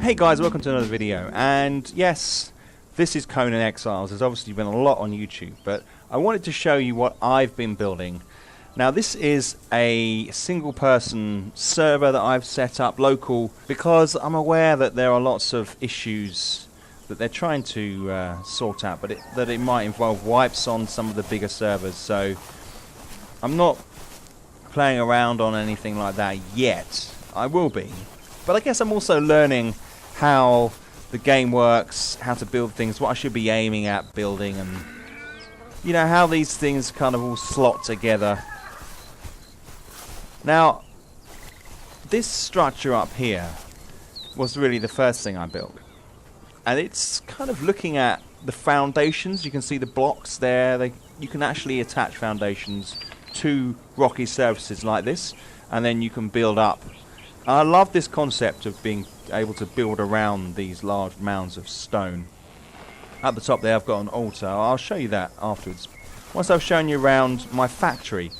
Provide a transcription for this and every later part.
Hey guys, welcome to another video, and yes, this is Conan Exiles. There's obviously been a lot on YouTube, but I wanted to show you what I've been building. Now this is a single person server that I've set up local because I'm aware that there are lots of issues that they're trying to sort out, but that it might involve wipes on some of the bigger servers, so I'm not playing around on anything like that yet. I will be. But I guess I'm also learning how the game works, how to build things, what I should be aiming at building, and you know, how these things kind of all slot together. Now, this structure up here was really the first thing I built. And it's kind of looking at the foundations. You can see the blocks there. You can actually attach foundations to rocky surfaces like this, and then you can build up. I love this concept of being able to build around these large mounds of stone. At the top there I've got an altar. I'll show you that afterwards. Once I've shown you around my factory,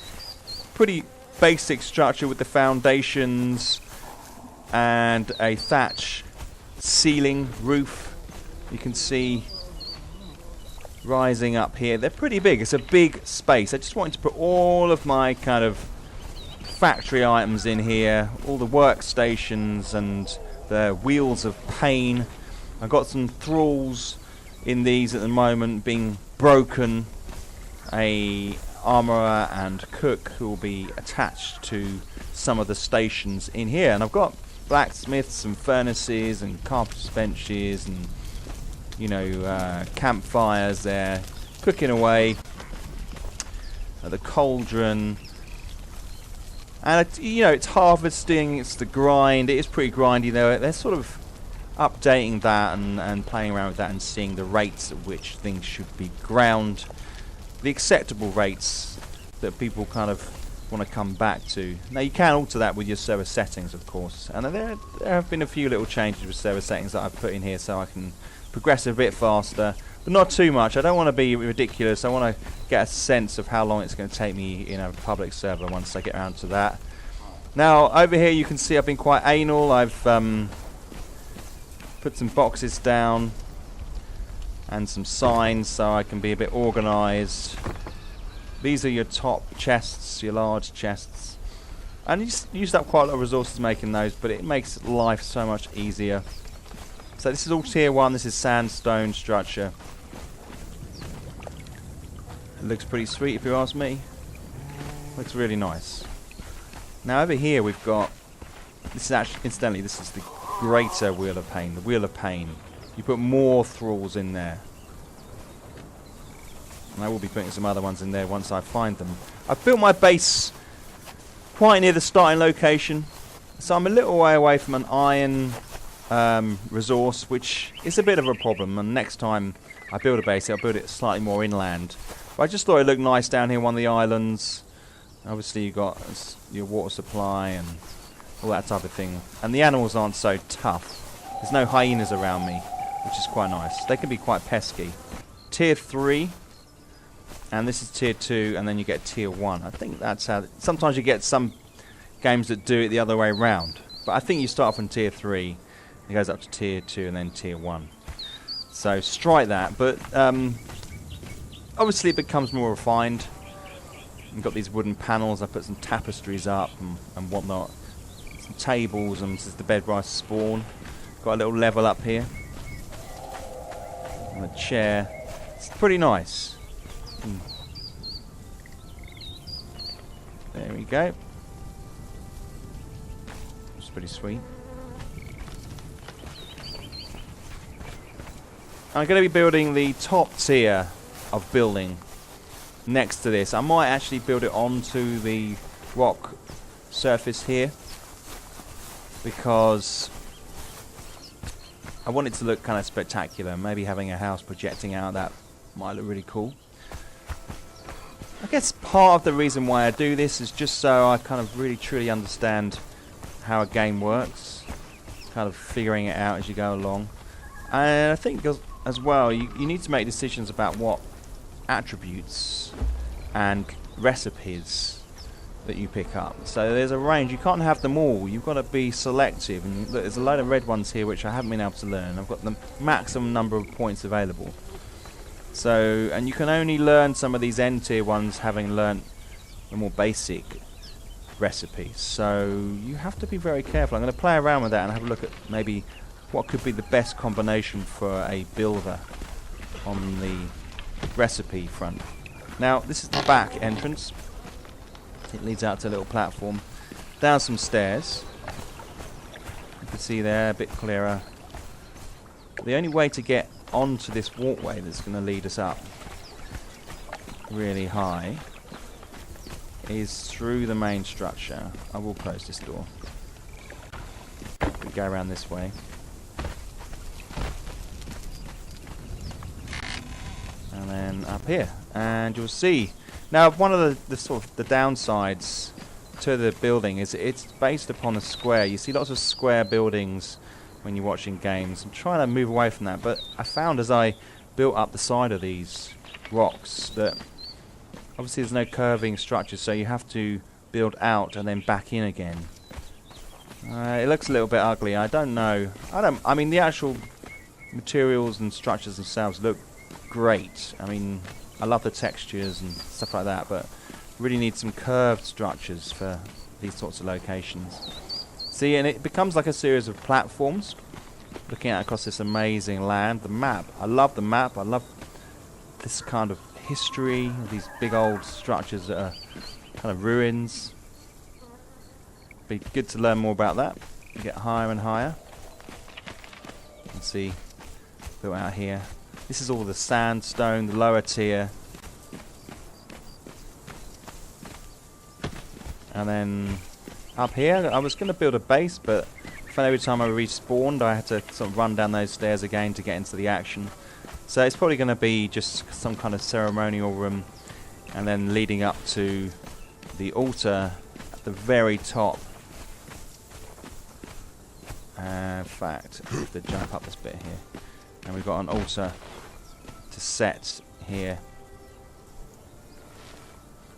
pretty basic structure with the foundations and a thatch ceiling roof. You can see rising up here. They're pretty big. It's a big space. I just wanted to put all of my kind of factory items in here, all the workstations and the wheels of pain. I've got some thralls in these at the moment being broken, a armourer and cook who will be attached to some of the stations in here, and I've got blacksmiths and furnaces and carpenters' benches and, you know, campfires there cooking away, the cauldron. And you know, it's harvesting, it's the grind. It is pretty grindy though. They're sort of updating that and playing around with that and seeing the rates at which things should be ground, the acceptable rates that people kind of want to come back to. Now you can alter that with your server settings, of course, and there have been a few little changes with server settings that I've put in here so I can progress a bit faster, but not too much. I don't want to be ridiculous. I want to get a sense of how long it's going to take me in a public server once I get around to that. Now over here you can see I've been quite anal. I've put some boxes down and some signs so I can be a bit organised. These are your top chests, your large chests, and you used up quite a lot of resources making those, but it makes life so much easier. So this is all tier 1. This is sandstone structure. It looks pretty sweet if you ask me. Looks really nice. Now over here we've got, this is actually, incidentally, this is the greater wheel of pain, the wheel of pain. You put more thralls in there. And I will be putting some other ones in there once I find them. I've built my base quite near the starting location, so I'm a little way away from an iron resource, which is a bit of a problem, and next time I build a base I'll build it slightly more inland. But I just thought it looked nice down here, one of the islands. Obviously you've got your water supply and all that type of thing, and the animals aren't so tough. There's no hyenas around me, which is quite nice. They can be quite pesky. Tier 3, and this is tier 2, and then you get tier 1. I think that's how, sometimes you get some games that do it the other way around, but I think you start from tier 3, it goes up to tier 2 and then tier 1. So strike that, but obviously it becomes more refined. You've got these wooden panels. I put some tapestries up and whatnot. Some tables, and this is the bed where I spawn. Got a little level up here. And a chair. It's pretty nice. There we go. It's pretty sweet. I'm going to be building the top tier of building next to this. I might actually build it onto the rock surface here because I want it to look kind of spectacular. Maybe having a house projecting out, that might look really cool. I guess part of the reason why I do this is just so I kind of really truly understand how a game works, kind of figuring it out as you go along. And I think as well, you need to make decisions about what attributes and recipes that you pick up. So there's a range. You can't have them all. You've got to be selective. And look, there's a load of red ones here which I haven't been able to learn. I've got the maximum number of points available. So, and you can only learn some of these end tier ones having learnt the more basic recipes. So you have to be very careful. I'm going to play around with that and have a look at maybe what could be the best combination for a builder on the recipe front. Now, this is the back entrance. It leads out to a little platform, down some stairs. You can see there, a bit clearer. The only way to get onto this walkway that's going to lead us up really high is through the main structure. I will close this door. We go around this way. And then up here. And you'll see. Now, one of the sort of the downsides to the building is it's based upon a square. You see lots of square buildings when you're watching games. I'm trying to move away from that, but I found as I built up the side of these rocks that obviously there's no curving structures, so you have to build out and then back in again. It looks a little bit ugly. I don't know. I mean, the actual materials and structures themselves look great. I mean, I love the textures and stuff like that, but really need some curved structures for these sorts of locations. See, and it becomes like a series of platforms looking out across this amazing land. The map, I love the map. I love this kind of history, these big old structures that are kind of ruins. Be good to learn more about that. Get higher and higher. You can see built out here. This is all the sandstone, the lower tier. And then up here, I was going to build a base, but for every time I respawned, I had to sort of run down those stairs again to get into the action. So it's probably going to be just some kind of ceremonial room, and then leading up to the altar at the very top. In fact, I have to jump up this bit here. And we've got an altar to set here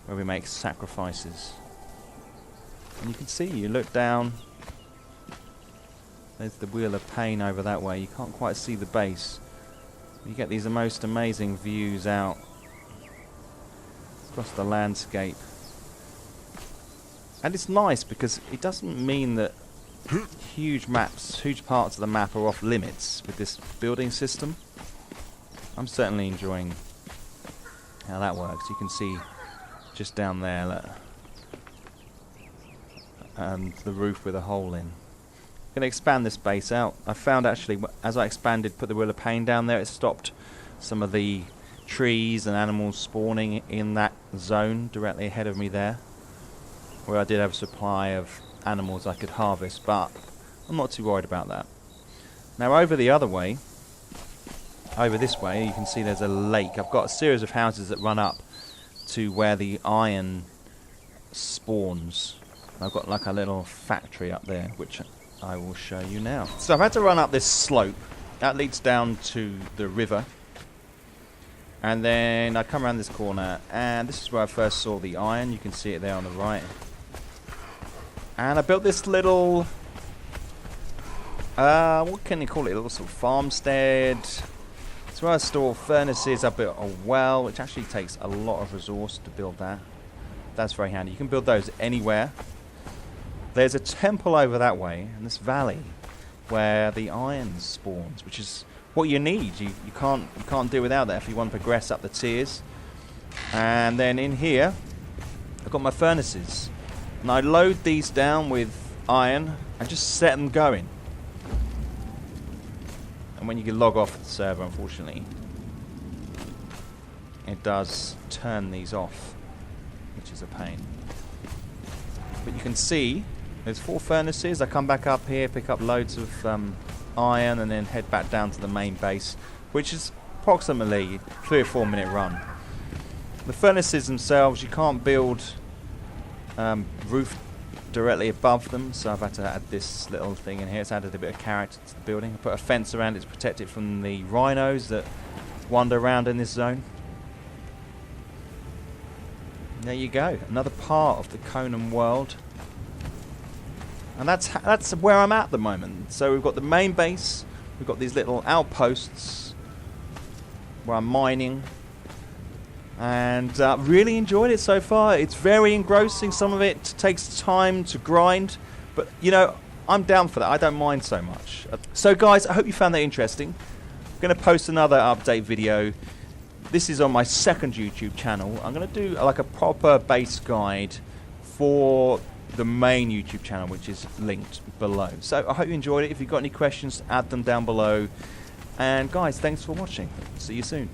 where we make sacrifices. And you can see, you look down, there's the Wheel of Pain over that way. You can't quite see the base. You get these most amazing views out across the landscape. And it's nice because it doesn't mean that huge parts of the map are off limits with this building system. I'm certainly enjoying how that works. You can see just down there, look, and the roof with a hole in. I'm going to expand this base out. I found actually, as I expanded, put the Wheel of Pain down there, it stopped some of the trees and animals spawning in that zone directly ahead of me there, where I did have a supply of animals I could harvest, but I'm not too worried about that. Now over the other way, over this way, you can see there's a lake. I've got a series of houses that run up to where the iron spawns. I've got like a little factory up there, which I will show you now. So I've had to run up this slope. That leads down to the river. And then I come around this corner, and this is where I first saw the iron. You can see it there on the right. And I built this little, what can you call it? A little sort of farmstead. It's where I store furnaces. I built a well, which actually takes a lot of resource to build that. That's very handy. You can build those anywhere. There's a temple over that way in this valley where the iron spawns, which is what you need. You can't do without that if you want to progress up the tiers. And then in here, I've got my furnaces. And I load these down with iron and just set them going. And when you can log off the server, unfortunately, it does turn these off, which is a pain. But you can see there's 4 furnaces. I come back up here, pick up loads of iron, and then head back down to the main base, which is approximately 3 or 4 minute run. The furnaces themselves, you can't build roof directly above them, so I've had to add this little thing in here. It's added a bit of character to the building. I put a fence around it to protect it from the rhinos that wander around in this zone. There you go, another part of the Conan world. And that's where I'm at the moment. So we've got the main base, we've got these little outposts where I'm mining, and really enjoyed it so far. It's very engrossing. Some of it takes time to grind, but you know, I'm down for that. I don't mind so much. So guys, I hope you found that interesting. I'm going to post another update video. This is on my second YouTube channel. I'm going to do like a proper base guide for the main YouTube channel, which is linked below. So I hope you enjoyed it. If you've got any questions, add them down below. And guys, thanks for watching. See you soon.